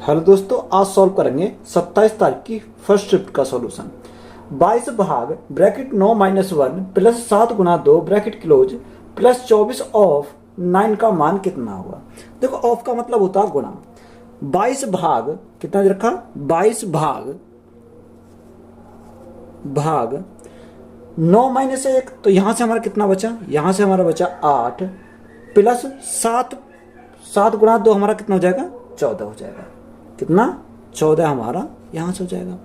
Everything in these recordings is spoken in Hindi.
हेलो दोस्तों, आज सॉल्व करेंगे 27 तारीख की फर्स्ट शिफ्ट का सॉल्यूशन। 22 भाग bracket 9 minus 1 plus 7 Guna 2 bracket close plus 24 of 9 का मान कितना हुआ। देखो, ऑफ का मतलब होता है गुणा। 22 भाग कितना दे रखा, 22 भाग 9 माइनस 1, तो यहां से हमारा कितना बचा, यहां से हमारा बचा 8 प्लस 7 गुना 2 हमारा कितना हो जाएगा, 14 हो जाएगा। कितना, 14 हमारा यहां से हो जाएगा।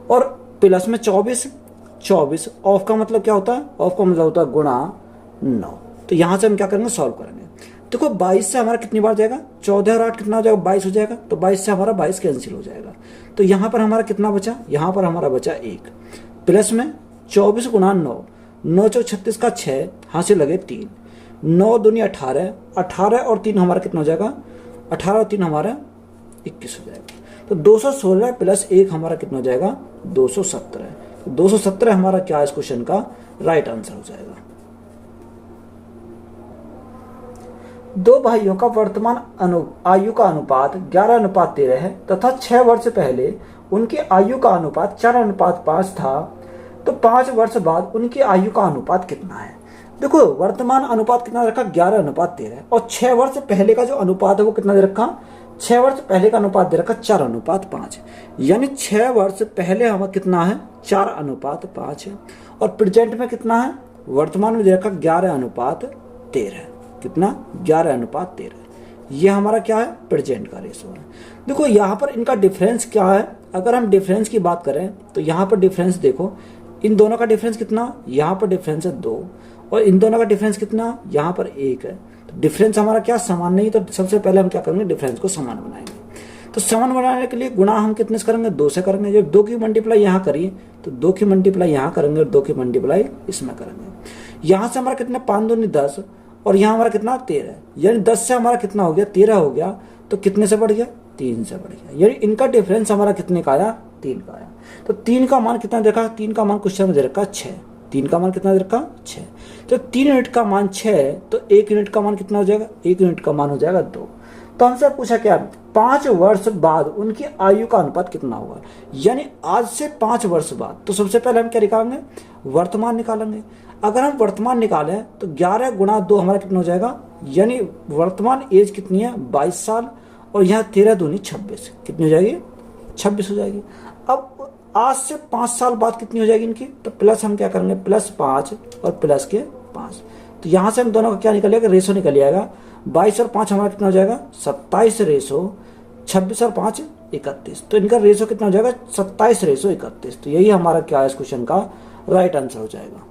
और प्लस में 24 ऑफ का मतलब क्या होता है, ऑफ का मतलब होता है गुणा 9। तो यहां से हम क्या करेंगे, सॉल्व करेंगे। देखो 22 से हमारा कितनी बार जाएगा, 14 और 8 कितना हो जाएगा, 22 हो जाएगा। तो 22 से हमारा 22 कैंसिल हो जाएगा। तो यहां पर हमारा कितना बचा, यहां पर हमारा बचा 1 प्लस में 24 गुणा 9 चौक 36 का 6 हाथ से लगे 3 9 दूनी 18 और 3 हमारा कितना हो जाएगा, 18 और 3 हमारा 21 हो जाएगा। तो 216 प्लस 1 हमारा कितना हो जाएगा, 217। तो 217 हमारा क्या है इस क्वेश्चन का राइट आंसर हो जाएगा। दो भाइयों का वर्तमान आयु का अनुपात 11:13 है तथा 6 वर्ष पहले उनकी आयु का अनुपात 4:5 था, तो 5 वर्ष बाद उनकी आयु का अनुपात कितना है। देखो, वर्तमान अनुपात कितना रखा, 11:13, और 6 वर्ष पहले का जो अनुपात है वो कितना दे रखा, 6 वर्ष पहले का अनुपात दे रखा 4:5, यानी 6 वर्ष पहले हमारा कितना है, 4:5 है। और प्रेजेंट में कितना है, वर्तमान में दे रखा 11:13। कितना, 11:13। ये हमारा क्या है, प्रेजेंट का रेशो है। देखो यहाँ पर इनका डिफरेंस क्या है, अगर हम डिफरेंस की बात करें तो यहाँ पर डिफरेंस देखो, इन दोनों का डिफरेंस कितना, यहाँ पर डिफरेंस है 2 और इन दोनों का डिफरेंस कितना, यहाँ पर 1 है। तो डिफरेंस हमारा क्या, समान नहीं। तो सबसे पहले हम क्या करेंगे, डिफरेंस को समान बनाएंगे। तो समान बनाने के लिए गुणा हम कितने से करेंगे, 2 से करेंगे। जब 2 की मल्टीप्लाई यहाँ करिए तो 2 की मल्टीप्लाई यहाँ करेंगे और 2 की मल्टीप्लाई इसमें करेंगे। यहाँ से हमारा कितना, 5 दूनी 10 और यहाँ हमारा कितना 13, यानी 10 से हमारा कितना हो गया, 13 हो गया। तो कितने से बढ़ गया, 3 से बढ़ गया। यानी इनका डिफरेंस हमारा कितने का आया, 3 का आया। तो 3 का मान कितना देखा, 3 का मान क्वेश्चन में दे रखा 6। 3 का मान कितना दे रखा, 6। तो 3 यूनिट का मान 6, तो 1 यूनिट का मान कितना हो जाएगा, 1 यूनिट का मान हो जाएगा 2। तो हमसे पूछा क्या, 5 वर्ष बाद उनकी आयु का अनुपात कितना होगा, यानी आज से 5 वर्ष बाद। तो सबसे पहले हम क्या निकालेंगे, वर्तमान निकालेंगे। अगर हम वर्तमान निकालें तो 11 गुणा 2 हमारा कितना हो जाएगा, यानी वर्तमान एज कितनी है, 22 साल, और यहाँ 13 दूनी 26, कितनी हो जाएगी, 26 हो जाएगी। अब आज से 5 साल बाद कितनी हो जाएगी इनकी, तो प्लस हम क्या करेंगे, +5 और प्लस के 5। तो यहाँ से हम दोनों का क्या निकलेगा, रेशो निकल जाएगा। 22 और 5 हमारा कितना हो जाएगा, 27 रेशो 26 और 5 31। तो इनका रेशो कितना हो जाएगा, 27 रेशो 31। तो यही हमारा क्या है इस क्वेश्चन का राइट आंसर हो जाएगा।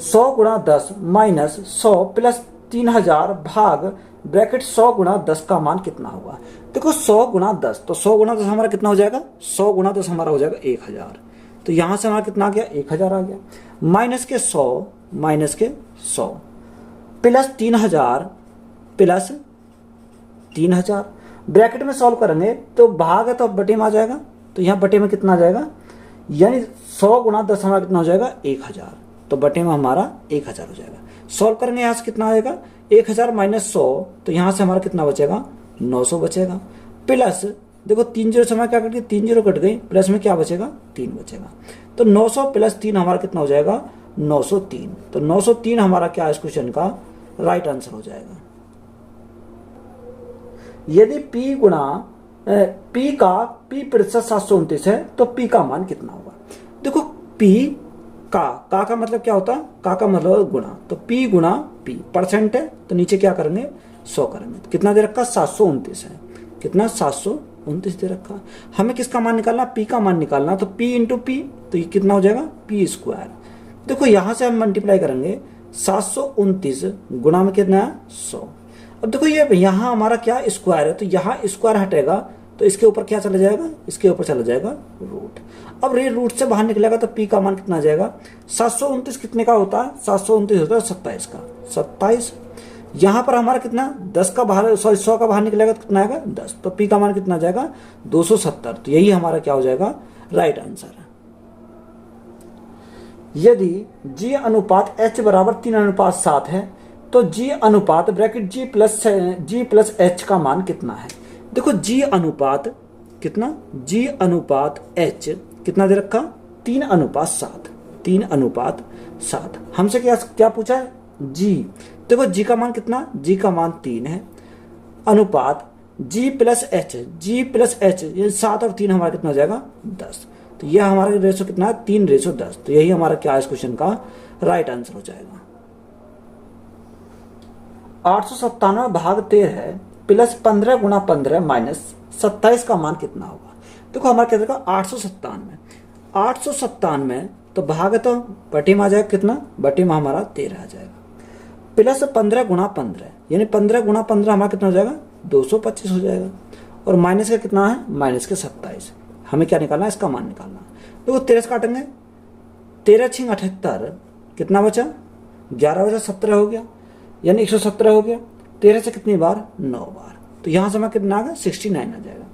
100 गुणा 10 माइनस 100 प्लस 3000 भाग ब्रैकेट 100 गुणा 10 का मान कितना होगा। देखो 100 गुणा 10, तो 100 गुणा 10 हमारा कितना हो जाएगा, 100 गुणा 10 हमारा हो जाएगा 1000। तो यहां से हमारा कितना आ गया, 1000 आ गया। माइनस के 100 प्लस 3000 ब्रैकेट में सॉल्व करेंगे तो भाग है तो बटे में आ जाएगा। तो यहाँ बटे में कितना आ जाएगा, यानी 100 गुणा 10 हमारा कितना हो जाएगा, 1000। तो बटे में हमारा 1000 हो जाएगा। सॉल्व करेंगे, यहाँ से कितना आएगा, 1000 माइनस 100, तो यहाँ से हमारा कितना बचेगा, 900 बचेगा। प्लस देखो 3 जीरो से हमारा क्या कट गई, 3 जीरो कट गई, प्लस में क्या बचेगा, 3 बचेगा। तो 900 प्लस 3 हमारा कितना हो जाएगा, 903। तो 903 हमारा क्या है इस क्वेश्चन का राइट आंसर हो जाएगा। यदि P प्रतिशत 729 है तो P का मान कितना होगा। देखो P का मतलब क्या होता है, का मतलब गुणा। तो P गुणा P परसेंट है, तो नीचे क्या करेंगे, 100 करेंगे। तो कितना दे रखा, 729 है। कितना, 729 दे रखा। हमें किसका मान निकालना, P का मान निकालना। तो P इंटू P, तो ये कितना हो जाएगा, P²। देखो यहां से हम मल्टीप्लाई करेंगे, 729 गुणा में कितना है, 100। अब देखो ये यहाँ हमारा क्या स्क्वायर है, तो यहाँ स्क्वायर हटेगा तो इसके ऊपर क्या चला जाएगा, इसके ऊपर चला जाएगा रूट। अब ये रूट से बाहर निकलेगा तो P का मान कितना आ जाएगा, 729 कितने का होता है, 729 होता है 27 का, 27। यहाँ पर हमारा कितना, 10 का बाहर, सॉरी 100 का बाहर निकलेगा तो कितना आएगा, 10। तो P का मान कितना आ जाएगा, 270। तो यही हमारा क्या हो जाएगा, राइट आंसर है। यदि G अनुपात H बराबर 3:7 है तो G अनुपात ब्रैकेट G प्लस H का मान कितना है। देखो जी अनुपात कितना, जी अनुपात एच कितना दे रखा, 3:7, 3:7। हमसे क्या क्या पूछा है, जी। देखो जी का मान कितना, जी का मान 3 है, अनुपात जी प्लस एच, जी प्लस एच, ये 7 और 3 हमारा कितना हो जाएगा 10। तो यह हमारा रेशो कितना है 3:10। तो यही हमारा क्या है इस क्वेश्चन का राइट आंसर हो जाएगा। 897 भाग 13 प्लस 15 गुणा 15 माइनस 27 का मान कितना होगा। देखो हमारा क्या देगा 897, 897 तो भाग तो बटी में आ जाएगा कितना, बटी में हमारा 13 आ जाएगा, प्लस 15 गुणा 15 यानी 15 गुणा 15 हमारा कितना हो जाएगा 225 हो जाएगा, और माइनस का कितना है, माइनस के 27। हमें क्या निकालना है, इसका मान निकालना है। देखो 13 से काटेंगे, 13 × 78 कितना बचा, 11 बचा, 17 हो गया, यानी 117 हो गया। 13 से कितनी बार, 9 बार, तो यहाँ से हमारा कितना आ गया 69 आ जाएगा।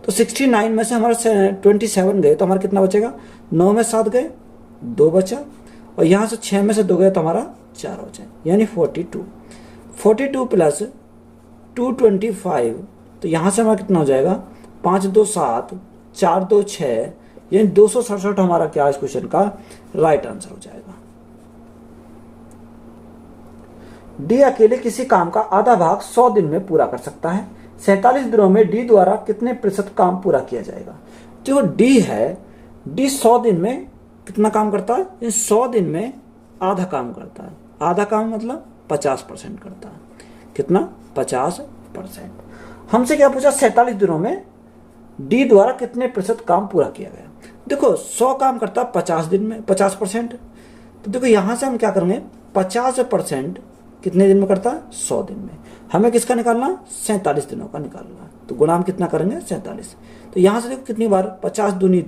तो 69 में से हमारा 27 गए तो हमारा कितना बचेगा, 9 में 7 गए 2 बचा, और यहाँ से 6 में से 2 गए तो हमारा 4 बचा, यानी 42। 42 प्लस 225, तो यहाँ से हमारा कितना हो जाएगा 5 2 7, 4 2 6, यानी 267 हमारा क्या इस क्वेश्चन का राइट आंसर हो जाएगा। डी अकेले किसी काम का आधा भाग 100 दिन में पूरा कर सकता है। 47 दिनों में डी द्वारा कितने प्रतिशत काम पूरा किया जाएगा। जो डी है, डी 100 दिन में कितना काम करता है, 100 दिन में आधा काम करता है। आधा काम मतलब 50% करता है, कितना 50%। हमसे क्या पूछा, 47 दिनों में डी द्वारा कितने प्रतिशत काम पूरा किया गया। देखो 100 काम करता है 50 दिन में, 50%। तो देखो यहां से हम क्या करेंगे, 50% कितने दिन में करता है, 100 दिन में। हमें किसका निकालना, 47 दिनों का निकालना। तो गुणा हम कितना करेंगे 47। तो यहां से देखो कितनी बार, 50 दूनी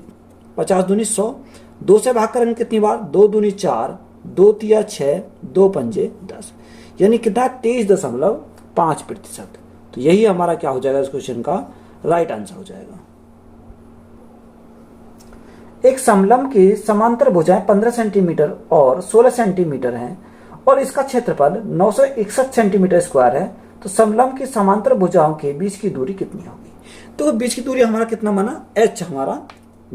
100, 2 से भाग करेंगे कितनी बार, 2 दूनी 4, 2 तिया 6, 2 पंजे 10, यानी कितना 23.5%। तो यही हमारा क्या हो जाएगा इस क्वेश्चन का राइट आंसर हो जाएगा। एक समलंब की समांतर भुजाएं 15 सेंटीमीटर और 16 सेंटीमीटर हैं और इसका क्षेत्रफल 961 सेंटीमीटर स्क्वायर है, तो समलंब की समांतर भुजाओं के बीच की दूरी कितनी होगी। तो बीच की दूरी हमारा कितना माना, h हमारा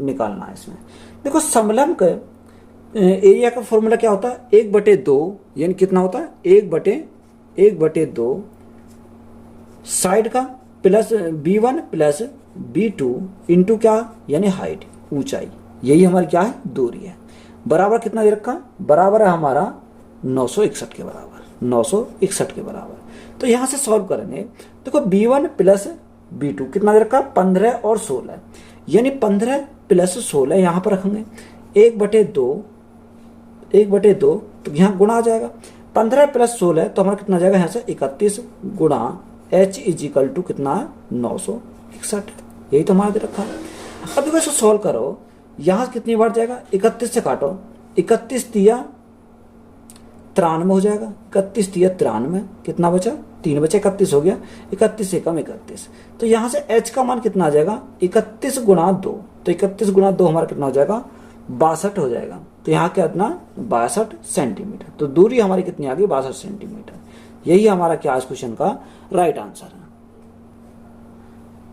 निकालना है इसमें। देखो समलंब का एरिया का फॉर्मूला क्या होता है, 1/2, यानी कितना होता है 1/2 साइड का plus b1 plus b2 into क्या, यानी हाइट, ऊंचाई, यही हमारी क्या है दूरी है। बराबर कितना दे रखा, बराबर है हमारा 961 के बराबर, 961 के बराबर। तो यहां से सॉल्व करेंगे। देखो b1 प्लस b2 कितना दे रखा, 15 और 16, यानी 15 प्लस 16 यहां पर रखेंगे, 1/2 तो यहाँ गुणा आ जाएगा। 15 प्लस 16 तो हमारा कितना जाएगा, यहाँ से 31 गुणा h इजिकल टू कितना है 961, यही तो हमारा दे रखा है। अब देखो इसको सॉल्व करो, यहाँ कितनी बार जाएगा, 31 से काटो, 31 तिया 93 हो जाएगा, 31 तिया 93, कितना बचा 3 बचा, 31 हो गया, 31 से कम 31। तो यहाँ से h का मान कितना आ जाएगा, 31 गुणा 2, तो 31 गुणा 2 हमारा कितना हो जाएगा 62 हो जाएगा। तो यहाँ कितना 62 सेंटीमीटर। तो दूरी हमारी कितनी आ गई 62 सेंटीमीटर। यही हमारा क्या इस क्वेश्चन का राइट आंसर है।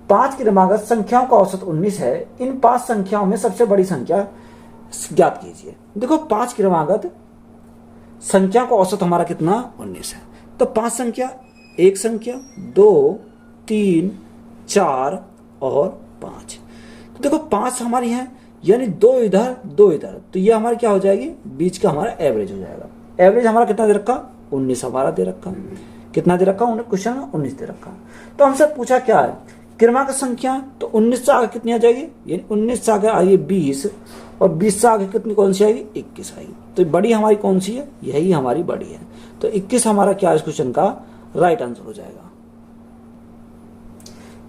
5 क्रमागत संख्याओं का औसत 19 है। इन 5 संख्याओं में सबसे बड़ी संख्या ज्ञात कीजिए। देखो 5 क्रमागत संख्या का औसत हमारा कितना 19 है। तो 5 संख्या, 1 संख्या, 2, 3, 4 और 5। तो देखो 5 हमारी है, यानी 2 इधर 2 इधर, तो ये हमारी क्या हो जाएगी, बीच का हमारा एवरेज हो जाएगा। एवरेज हमारा कितना दे रखा, 19 हमारा दे रखा। कितना दे रखा, क्वेश्चन में 19 दे रखा। तो हमसे पूछा क्या है, क्रमागत संख्या, तो 19 से आगे कितनी आ जाएगी, यानी 19 से आगे आइए 20, और 20 से आगे कितनी कौन सी आएगी 21 आएगी। तो बड़ी हमारी कौन सी है, यही हमारी बड़ी है। तो 21 हमारा क्या इस क्वेश्चन का राइट आंसर हो जाएगा।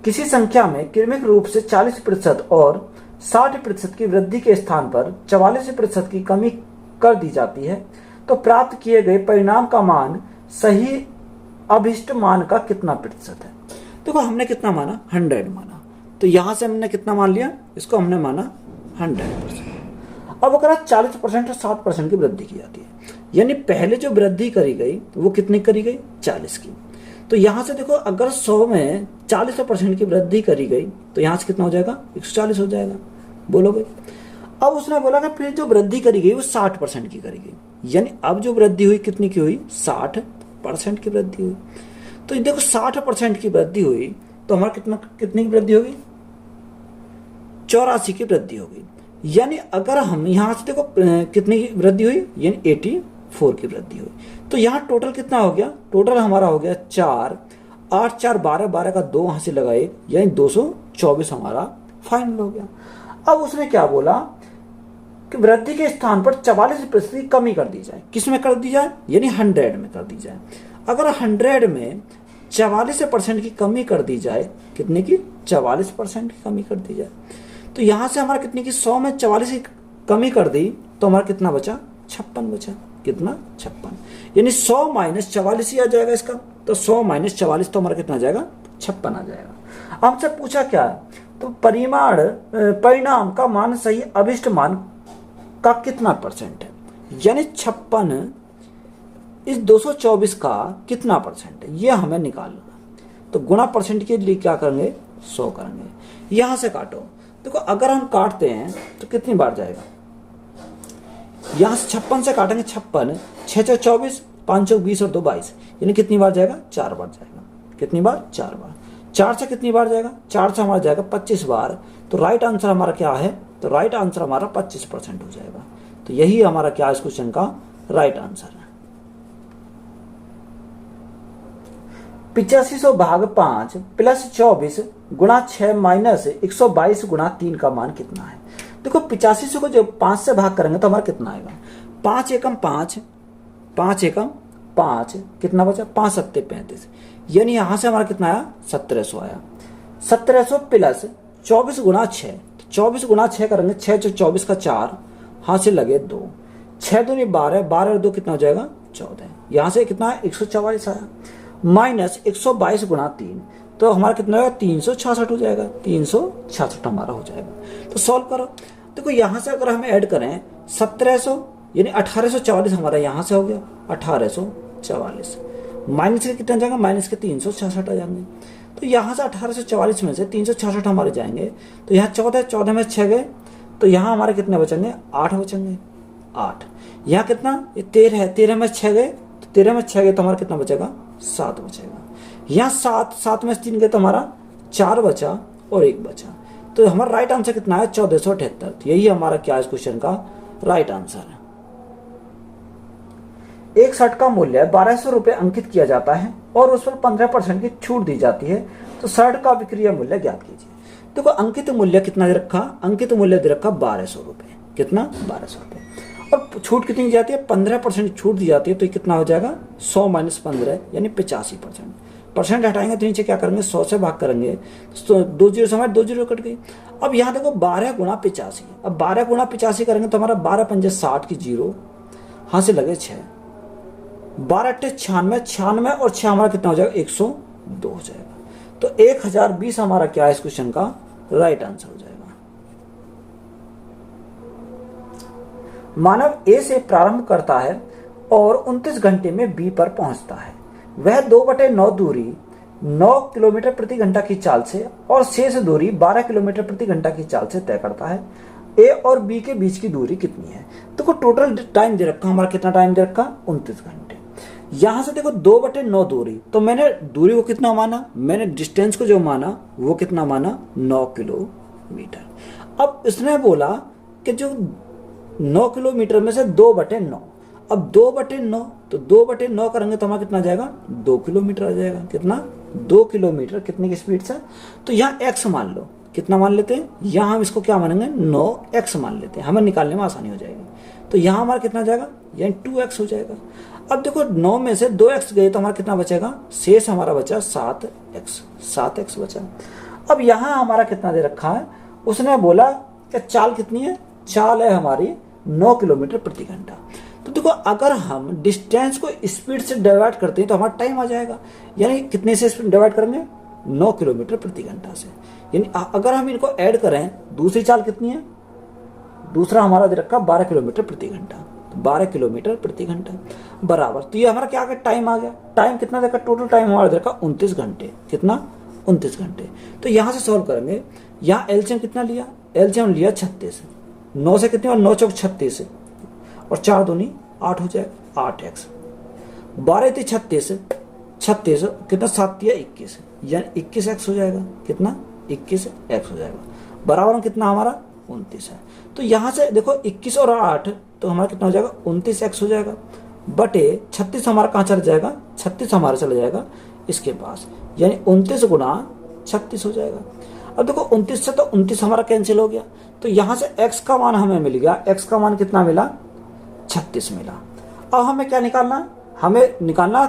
किसी संख्या में क्रमिक रूप से 40% और 60% की वृद्धि के स्थान पर 44% की कमी कर दी जाती है, तो प्राप्त किए गए परिणाम का मान सही अभिष्ट मान का कितना प्रतिशत है। देखो हमने कितना माना, 100 माना, तो यहां से हमने कितना मान लिया, इसको हमने माना 100%। अब अगर 40% और 60% की वृद्धि की जाती है, यानी पहले जो वृद्धि करी गई वो कितनी करी गई 40 की, तो यहाँ से देखो अगर 100 में 40% की वृद्धि करी गई तो यहाँ से कितना हो जाएगा, 140 हो जाएगा। बोलो भाई। अब उसने बोला कि फिर जो वृद्धि करी गई वो 60% की करी गई, यानी अब जो वृद्धि हुई कितनी की हुई, 60% की वृद्धि हुई। तो देखो 60% की वृद्धि हुई तो हमारा कितनी की वृद्धि होगी, 84 की वृद्धि होगी। यानी अगर हम यहाँ से देखो कितनी की वृद्धि हुई, यानी 84 की वृद्धि हुई। तो यहाँ टोटल कितना हो गया, टोटल हमारा हो गया 4, 8 4 12, 12 का 2 यहाँ से लगा 1, यानी 224 हमारा फाइनल हो गया। अब उसने क्या बोला कि वृद्धि के स्थान पर 44% की कमी कर दी जाए। किस में कर दी जाए, यानी 100 में कर दी जाए। अगर 100 में 44% की कमी कर दी जाए, कितने की, 44% की कमी कर दी जाए, तो यहां से हमारा कितने की, 100 में 44 की कमी कर दी तो हमारा कितना बचा, 56 बचा। कितना, 56, यानी 100 - 44 ही आ जाएगा इसका। तो 100 - 44 तो हमारा कितना आ जाएगा, 56 आ जाएगा। हमसे पूछा क्या है, तो परिणाम का मान सही अभिष्ट मान का कितना % है, यानी 56 इस 224 का कितना % है, ये हमें निकालना। तो गुणा % के लिए क्या करेंगे, 100 करेंगे। यहां से काटो, देखो अगर हम काटते हैं तो कितनी बार जाएगा, यहां से 56 से काटेंगे, 56 6 6 24, 5 6 20 और 2 22, यानी कितनी बार जाएगा, 4 बार जाएगा। कितनी बार, 4 बार। 4 से कितनी बार जाएगा, 4 से हमारा जाएगा 25 बार। तो राइट आंसर हमारा क्या है, तो राइट आंसर हमारा 25% हो जाएगा। तो यही हमारा क्या इस क्वेश्चन का राइट आंसर है। 8500 भाग 5 प्लस 24 गुणा 6 माइनस 122 गुणा 3 का मान कितना है। देखो 8500 को जब 5 से भाग करेंगे तो हमारा कितना आएगा, 5 एकम 5, 5 एकम 5, कितना बचा, 5 सत्ते 35, यानी यहां से हमारा कितना आया, 1700 आया। 1700 प्लस 24 गुणा 6, 24 गुणा 6 करेंगे, 6 से 24 का 4, हाथ से लगे 2, 6 दूनी 12, 12 और 2 कितना हो जाएगा, 14, यहां से कितना है, 144 आया। माइनस 122 गुणा 3, तो हमारा कितना होगा, 366 हो जाएगा, 366 हमारा हो जाएगा। तो सॉल्व करो, देखो यहां से अगर हम ऐड करें 1700, यानी 1844 हमारा यहां से हो गया, 1844 माइनस के कितना जाएगा, माइनस के 366 आ जाएंगे। तो यहां से 1844 में से 366 हमारे जाएंगे, तो यहाँ 14, 14 में 6 गए, तो यहाँ हमारे कितने बचेंगे, 8 बचेंगे, 8। यहाँ कितना, ये 13 है, 13 में 6 गए, तो 13 में 6 गए तो हमारा कितना बचेगा, 7 बचेगा। यहाँ 7, 7 में 3 गए तो हमारा 4 बचा और 1 बचा। तो हमारा राइट आंसर कितना है, 1478। तो यही हमारा क्या इस क्वेश्चन का राइट आंसर है। एक शर्ट का मूल्य 1200 रुपये अंकित किया जाता है और उस पर 15% की छूट दी जाती है, तो शर्ट का विक्रय मूल्य ज्ञात कीजिए। देखो अंकित मूल्य कितना दे रखा, अंकित मूल्य दे रखा 1200 रुपये, कितना, 1200 रुपये, और छूट कितनी दी जाती है, 15% छूट दी जाती है। तो कितना हो जाएगा, 100 - 15 यानी 85%। परसेंट हटाएंगे तो नीचे क्या करेंगे, 100 से भाग करेंगे तो 2 जीरो से हमारे 2 जीरो कट गई। अब यहाँ देखो 12 गुणा 85, अब 12 गुणा 85 करेंगे तो हमारा 12 पंजे 60 की 0, हाँ से लगे 6, 12 अट्ठे 96, 96 और 6 हमारा कितना हो जाएगा, 102 हो जाएगा। तो 1020 हमारा क्या है इस क्वेश्चन का राइट आंसर हो जाएगा। मानव ए से प्रारंभ करता है और 29 घंटे में बी पर पहुंचता है। वह 2/9 दूरी 9 किलोमीटर प्रति घंटा की चाल से और शेष दूरी 12 किलोमीटर प्रति घंटा की चाल से तय करता है। ए और बी के बीच की दूरी कितनी है। तो टोटल टाइम दे रखा हमारा, कितना टाइम दे रखा, 29 घंटे। यहां से देखो 2/9 दूरी, तो मैंने दूरी को कितना माना, मैंने डिस्टेंस को जो माना वो कितना माना, 9 किलोमीटर। अब इसने बोला कि जो 9 किलोमीटर में से 2/9, अब 2/9, तो 2/9 करेंगे तो हमारा कितना जाएगा, 2 किलोमीटर आ जाएगा। कितना, 2 किलोमीटर कितने की स्पीड से। तो यहाँ x मान लो, कितना मान लेते हैं, यहाँ हम इसको क्या मानेंगे, 9x मान लेते हैं, हमें निकालने में आसानी हो जाएगी। तो यहाँ हमारा कितना जाएगा, यानी 2x हो जाएगा। अब देखो 9 में से 2x गए तो हमारा कितना बचेगा, शेष हमारा बचा 7x बचा। अब यहाँ हमारा कितना दे रखा है, उसने बोला कि चाल कितनी है, चाल है हमारी 9 किलोमीटर प्रति घंटा। तो देखो अगर हम डिस्टेंस को स्पीड से डिवाइड करते हैं तो हमारा टाइम आ जाएगा, यानी कितने से स्पीड डिवाइड करेंगे, 9 किलोमीटर प्रति घंटा से। यानी अगर हम इनको ऐड करें, दूसरी चाल कितनी है, दूसरा हमारा दे रखा 12 किलोमीटर प्रति घंटा, 12 किलोमीटर प्रति घंटा बराबर। तो ये हमारा क्या आ गया, टाइम आ गया। टाइम कितना देखा, टोटल टाइम हमारा देखा 29 घंटे। कितना, 29 घंटे। तो यहाँ से सॉल्व करेंगे। यहाँ एलसीएम कितना लिया, एलसीएम लिया 36। 9 से कितनी बार, 9 चौक 36 और 4 दूनी 8 हो जाएगा, 8x। 12 थी 36, 36 कितना, 7 दिया 21, यानी 21x हो जाएगा। कितना, 21x हो जाएगा। बराबर कितना हमारा 29 है। तो यहाँ से देखो 21 और 8 तो हमारा कितना हो जाएगा, 29x हो जाएगा। बटे 36 हमारा कहाँ चला जाएगा, 36 हमारा चला जाएगा इसके पास, यानी 29 गुना 36 हो जाएगा। अब देखो 29 से तो 29 हमारा कैंसिल हो गया। तो यहाँ से x का मान हमें मिल गया। x का मान कितना मिला, 36 मिला। अब हमें क्या निकालना, हमें निकालना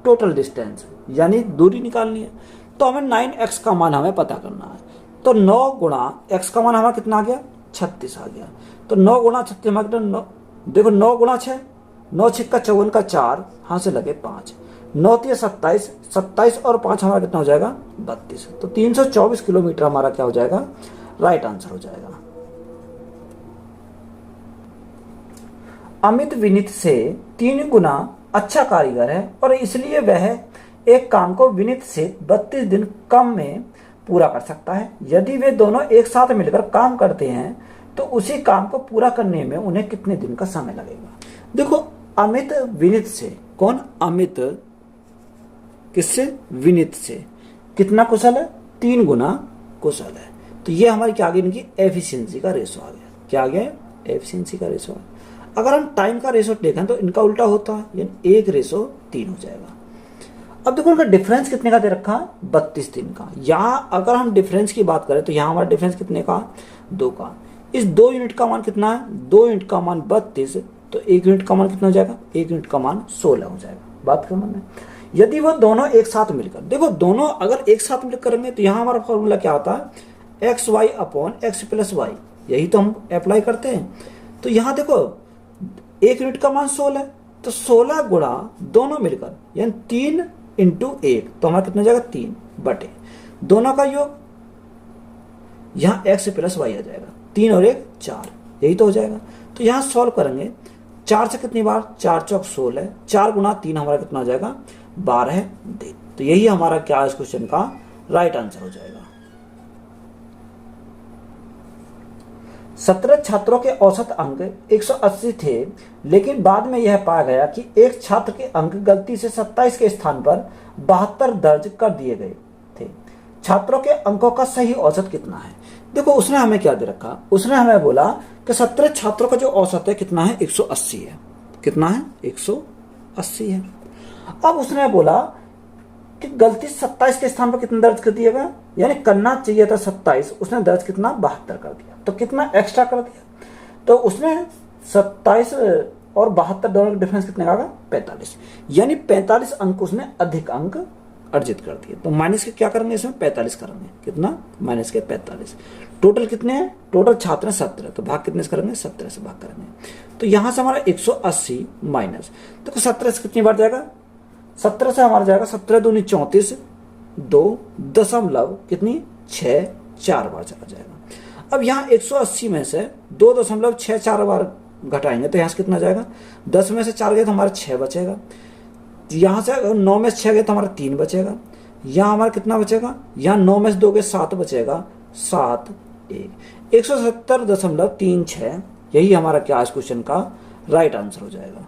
टोटल डिस्टेंस, यानी दूरी निकालनी है। तो हमें 9x का मान हमें पता करना है। तो 9 गुणा x का मान हमारा कितना आ गया, 36 आ गया। तो 9 गुणा 36 हमारा 9, देखो 9 गुणा 6, 9 छिक्का 54 का 4, हाँ से लगे 5, 9 3 27, 27 और 5 हमारा कितना हो जाएगा, 32। तो 324 किलोमीटर हमारा क्या हो जाएगा, राइट आंसर हो जाएगा। अमित विनीत से 3 गुना अच्छा कारीगर है और इसलिए वह एक काम को विनीत से 32 दिन कम में पूरा कर सकता है। यदि वे दोनों एक साथ मिलकर काम करते हैं तो उसी काम को पूरा करने में उन्हें कितने दिन का समय लगेगा। देखो अमित विनीत से, कौन, अमित किससे, विनीत से कितना कुशल है, 3 गुना कुशल है। तो ये हमारी क्या आ गई, इनकी एफिशिएंसी का रेशो आ गया। क्या आ गया, एफिशिएंसी का रेशो। अगर हम टाइम का रेशो देखें तो इनका उल्टा होता है, यानी 1:3 हो जाएगा। अब देखो इनका डिफरेंस कितने का दे रखा है, 32 दिन का। यहाँ अगर हम डिफरेंस की बात करें तो यहाँ हमारा डिफरेंस कितने का, 2 का। इस 2 यूनिट का मान कितना है, 2 यूनिट का मान 32, तो 1 यूनिट का मान कितना हो जाएगा, 1 यूनिट का मान 16 हो जाएगा। बात कर मन में, यदि वो दोनों एक साथ मिलकर, देखो दोनों अगर एक साथ मिलकर करेंगे तो यहाँ हमारा फॉर्मूला क्या होता है, XY upon X plus Y, यही तो हम अप्लाई करते हैं। तो यहाँ देखो 1 यूनिट का मान 16, तो 16 गुणा दोनों मिलकर, यानी 3 इंटू 1, तो हमारा कितना जाएगा, 3 बटे दोनों का योग, यहाँ x प्लस वाई आ जाएगा, 3 और 1 4, यही तो हो जाएगा। तो यहाँ सॉल्व करेंगे, 4 से कितनी बार, 4 चौक 16, 4 गुना 3 हमारा कितना हो जाएगा, 12 दिन। तो यही हमारा क्या इस क्वेश्चन का राइट आंसर हो जाएगा। 17 छात्रों के औसत अंक 180 थे, लेकिन बाद में यह पाया गया कि एक छात्र के अंक गलती से 27 के स्थान पर 72 दर्ज कर दिए गए थे। छात्रों के अंकों का सही औसत कितना है। देखो उसने हमें क्या दे रखा, उसने हमें बोला कि 17 छात्रों का जो औसत है कितना है, 180 है। कितना है, 180 है। अब उसने बोला कि गलती 27 के स्थान पर कितना दर्ज कर दिया गया, यानी करना चाहिए था 27, उसने दर्ज कितना, 72 कर दिया। तो कितना एक्स्ट्रा कर दिया, तो उसने 27 और 72 दोनों का डिफरेंस कितने का आएगा, 45, यानी 45 अंक उसने अधिक अंक अर्जित कर दिए। तो माइनस के क्या करेंगे, इसमें 45 करेंगे। कितना, माइनस के 45। टोटल कितने हैं, टोटल छात्र 17, तो भाग कितने से करेंगे, 17 से भाग करेंगे। तो यहां से हमारा 180 माइनस, तो 17 से कितनी बार जाएगा, 17 से हमारा जाएगा 17 दूनी 34, 2 दशमलव कितनी 6 4 बार चला जाएगा। अब यहाँ 180 में से 2.64 बार घटाएंगे तो यहाँ से कितना जाएगा, 10 में से 4 गए तो हमारा 6 बचेगा। यहाँ से 9 में से 6 गए तो हमारा 3 बचेगा। यहाँ हमारा कितना बचेगा, यहाँ 9 में से 2 गए 7 बचेगा, 7 1 170.36, यही हमारा क्या इस क्वेश्चन का राइट आंसर हो जाएगा।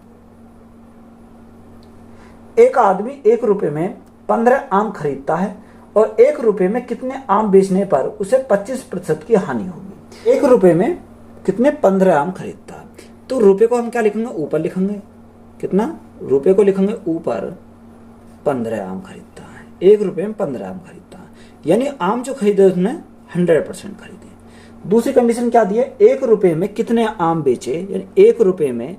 एक आदमी 1 रुपए में 15 आम खरीदता है और 1 रुपए में कितने आम बेचने पर उसे 25% की हानि होगी। 1 रुपए में कितने, 15 आम खरीदता है। तो रुपए को हम क्या लिखेंगे, ऊपर लिखेंगे। कितना, रुपए को लिखेंगे ऊपर, 15 आम खरीदता है। 1 रुपए में 15 आम खरीदता है, यानी आम जो खरीदे उसने 100% खरीदे। दूसरी कंडीशन क्या दी है, 1 रुपए में कितने आम बेचे, यानी 1 रुपए में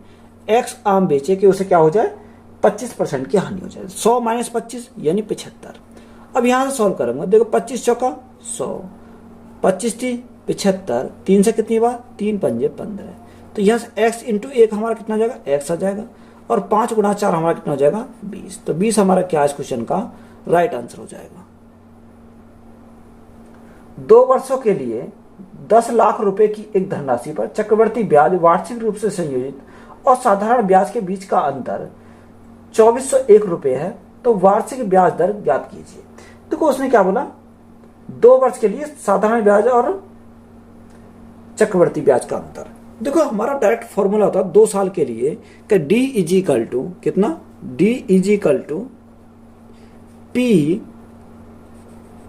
x आम बेचे कि उसे क्या हो जाए, 25% की हानि हो जाए। 100 माइनस 25 यानी 75। अब यहां से सॉल्व करूंगा, देखो 25 चौका 100, 25 थी 75, 3 से कितनी बार, 3 पंजे 15, तो यहाँ से x इंटू 1 हमारा कितना हो जाएगा, x आ जाएगा, और 5 गुणा 4 हमारा कितना हो जाएगा, 20। तो 20 हमारा क्या इस क्वेश्चन का राइट आंसर हो जाएगा। 2 वर्षों के लिए 10 लाख रुपए की एक धनराशि पर चक्रवृद्धि ब्याज वार्षिक रूप से संयोजित और साधारण ब्याज के बीच का अंतर 2401 रुपये है, तो वार्षिक ब्याज दर ज्ञात कीजिए। देखो उसने क्या बोला, 2 वर्ष के लिए साधारण ब्याज और चक्रवर्ती ब्याज का अंतर। देखो हमारा डायरेक्ट फॉर्मूला होता है 2 साल के लिए कि डी इज इक्वल टू कितना, D is equal to P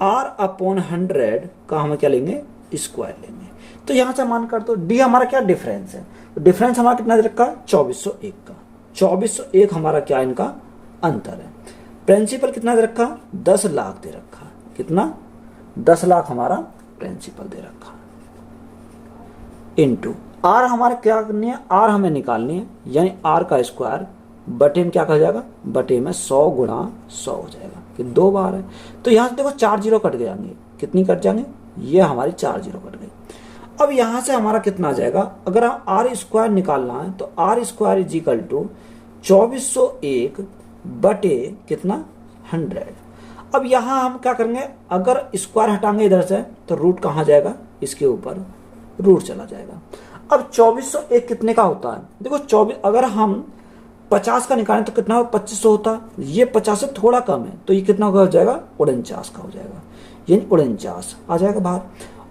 R upon 100 का हम क्या लेंगे, स्क्वायर लेंगे। तो यहां से मान कर दो डी हमारा क्या डिफरेंस है, तो डिफरेंस हमारा कितना दे रखा, 2401 का। 2401 हमारा क्या इनका अंतर है। प्रिंसिपल कितना दे रखा, 10 लाख दे रखा, कितना 10 लाख हमारा प्रिंसिपल दे रखा, इनटू आर हमारे क्या करनी है, आर हमें निकालनी है, यानी आर का स्क्वायर बटे में क्या कहा जाएगा, बटे में 100 गुणा 100 हो जाएगा कि 2 बार है। तो यहां से देखो 4 जीरो कट जाएंगे, कितनी कट जाएंगे, ये हमारी 4 जीरो कट गई। अब यहां से हमारा कितना आ जाएगा, अगर हम आर स्क्वायर निकालना है तो R square is equal to 2401 बटे कितना 100। अब यहां हम क्या करेंगे, अगर स्क्वायर हटाएंगे इधर से तो रूट कहाँ जाएगा, इसके ऊपर रूट चला जाएगा। अब 2401 कितने का होता है, देखो 24 अगर हम 50 का निकालें तो कितना 2500 होता है, ये 50 से थोड़ा कम है तो ये कितना हो जाएगा, 49 का हो जाएगा, यानी 49 आ जाएगा बाहर।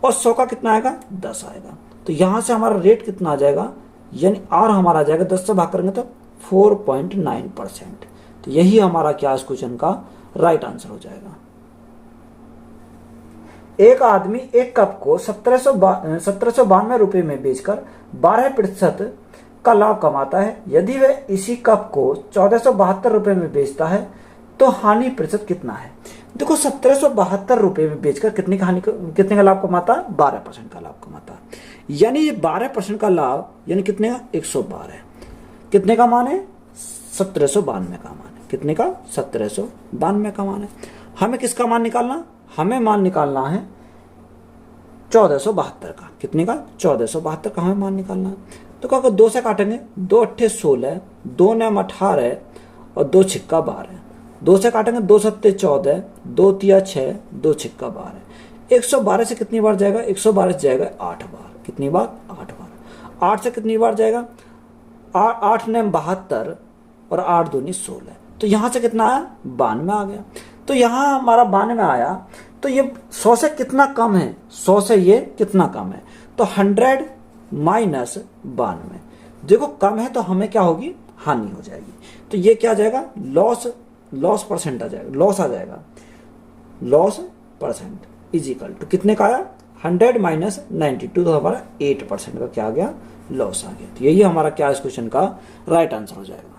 और 100 का कितना आएगा, 10 आएगा। तो यहां से हमारा रेट कितना आ जाएगा, यानी आर हमारा आ जाएगा 10 से भाग करेंगे तो 4.9%। तो यही हमारा क्या इस क्वेश्चन का राइट आंसर हो जाएगा। एक आदमी एक कप को 1792 रुपये में बेचकर 12% का लाभ कमाता है। यदि वह इसी कप को 1472 रुपये में बेचता है तो हानि प्रतिशत कितना है। देखो 1772 रुपये में बेचकर कितने का लाभ कमाता है, 12% का लाभ कमाता है। यानी ये 12% का लाभ यानी कितने का, 112 है। कितने का मान है, 1792 का मान है। कितने का, 1792 का मान है। हमें किसका मान निकालना, हमें मान निकालना है 1472 का। कितने का, 1472 का हमें मान निकालना है। तो क्या 2 से काटेंगे, 2 अट्ठे 16, 2 9 18 और 2 छिक्का 12। 2 से काटेंगे, 2 सत्ते 14, 2 तिया 6, 2 छिक्का 12। 112 से कितनी बार जाएगा, 112 से जाएगा 8 बार। कितनी बार, 8 बार। 8 से कितनी बार जाएगा, 8 9 72 और 8 दूनी 16। तो यहां से कितना आया, 92 आ गया। तो यहां हमारा 92 आया। तो ये 100 से कितना कम है, 100 से ये कितना कम है, तो 100 माइनस 92। देखो कम है तो हमें क्या होगी, हानि हो जाएगी। तो ये क्या आ जाएगा, लॉस परसेंट आ जाएगा, लॉस आ जाएगा। Loss percent is equal to कितने का आया, 100 माइनस 92, तो हमारा 8% का क्या आ गया, लॉस आ गया। तो यही हमारा क्या इस क्वेश्चन का राइट आंसर हो जाएगा।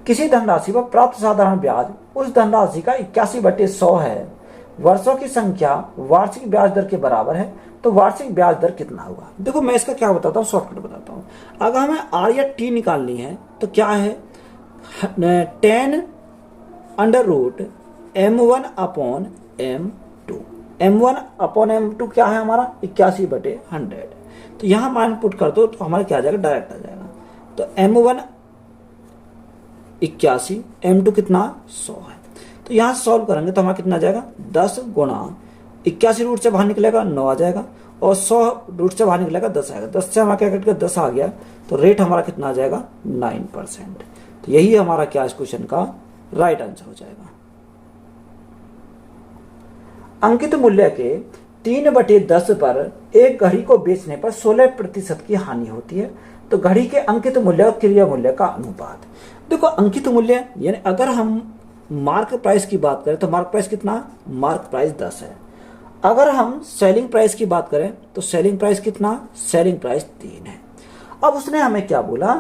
किसी धनराशि पर प्राप्त साधारण ब्याज उस धनराशि का 81/100 है। वर्षों की संख्या वार्षिक ब्याज दर के बराबर है, तो वार्षिक ब्याज दर कितना हुआ। देखो मैं इसका क्या बताता हूँ, शॉर्टकट बताता हूँ। अगर हमें आर या टी निकालनी है तो क्या है, 10 under root m1 upon m2। m1 upon m2 क्या है हमारा, 81/100। तो यहाँ मान पुट कर दो तो हमारा क्या आ जाएगा, डायरेक्ट आ जाएगा। तो m1 81, m2 कितना 100 है। तो यहाँ सॉल्व करेंगे तो हमारा कितना आ जाएगा, 10 गुणा 81 रूट से बाहर निकलेगा 9 आ जाएगा, और 100 रूट से बाहर निकलेगा 10 आएगा। 10 से हमारा क्या कट गया, 10 आ गया। तो रेट हमारा कितना आ जाएगा, 9%। तो यही हमारा क्या इस क्वेश्चन का राइट आंसर हो जाएगा। अंकित मूल्य के 3/10 पर एक घड़ी को बेचने पर 16% की हानि होती है। तो घड़ी के अंकित मूल्य और क्रिया मूल्य का अनुपात। देखो अंकित मूल्य यानी अगर हम मार्क प्राइस की बात करें तो मार्क प्राइस कितना, मार्क प्राइस 10 है। अगर हम सेलिंग प्राइस की बात करें तो सेलिंग प्राइस कितना, सेलिंग प्राइस 3 है। अब उसने हमें क्या बोला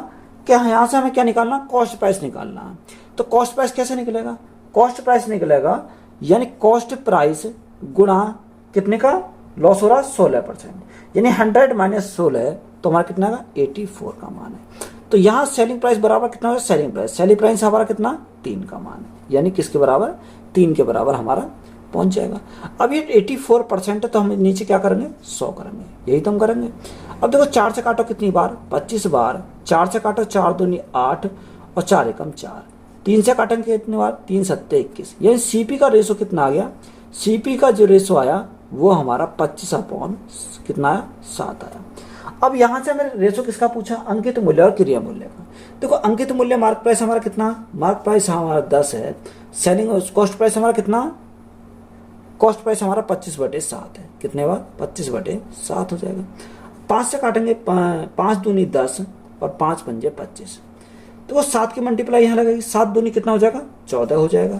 कि यहां से हमें क्या निकालना, कॉस्ट प्राइस निकालना है। तो कॉस्ट प्राइस कैसे निकलेगा, कॉस्ट प्राइस निकलेगा यानी कॉस्ट प्राइस गुणा कितने का लॉस हो रहा है, 16%, यानी 100 माइनस 16 तो हमारा कितना का 84 का मान है। तो यहाँ सेलिंग प्राइस बराबर कितना है, सेलिंग प्राइस हमारा कितना 3 का मान है, यानी किसके बराबर, 3 के बराबर हमारा पहुंच जाएगा। अब ये 84% है तो हम नीचे क्या करेंगे, 100 करेंगे, यही तो हम करेंगे। अब देखो 4 से काटो कितनी बार, 25 बार। 4 से काटो 4 दूनी 8 और 4 एकम 4। 3 से काटेंगे कितनी बार, 3 सत्ते 21। यानी सीपी का रेशो कितना आ गया, सीपी का जो रेशो आया वो हमारा 25 अपॉन कितना आया, 7 आया। अब यहाँ से हमें रेशो किसका पूछा, अंकित मूल्य और क्रिया मूल्य का। देखो अंकित मूल्य मार्क प्राइस हमारा कितना, मार्क प्राइस हमारा 10 है, सेलिंग कॉस्ट प्राइस हमारा कितना, कॉस्ट प्राइस हमारा 25/7 है, कितने बार 25/7 हो जाएगा। 5 से काटेंगे, 5 दूनी 10 और 5 पंजे 25, तो वो 7 की मल्टीप्लाई यहाँ लगेगी, 7 दूनी कितना हो जाएगा 14 हो जाएगा,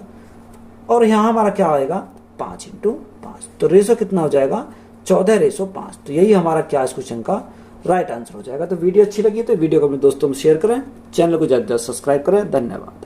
और यहाँ हमारा क्या आएगा 5 × 5, तो रेशो कितना हो जाएगा 14:5। तो यही हमारा क्या इस क्वेश्चन का राइट आंसर हो जाएगा। तो वीडियो अच्छी लगी तो वीडियो को अपने दोस्तों में शेयर करें, चैनल को ज़्यादा से ज़्यादा सब्सक्राइब करें। धन्यवाद।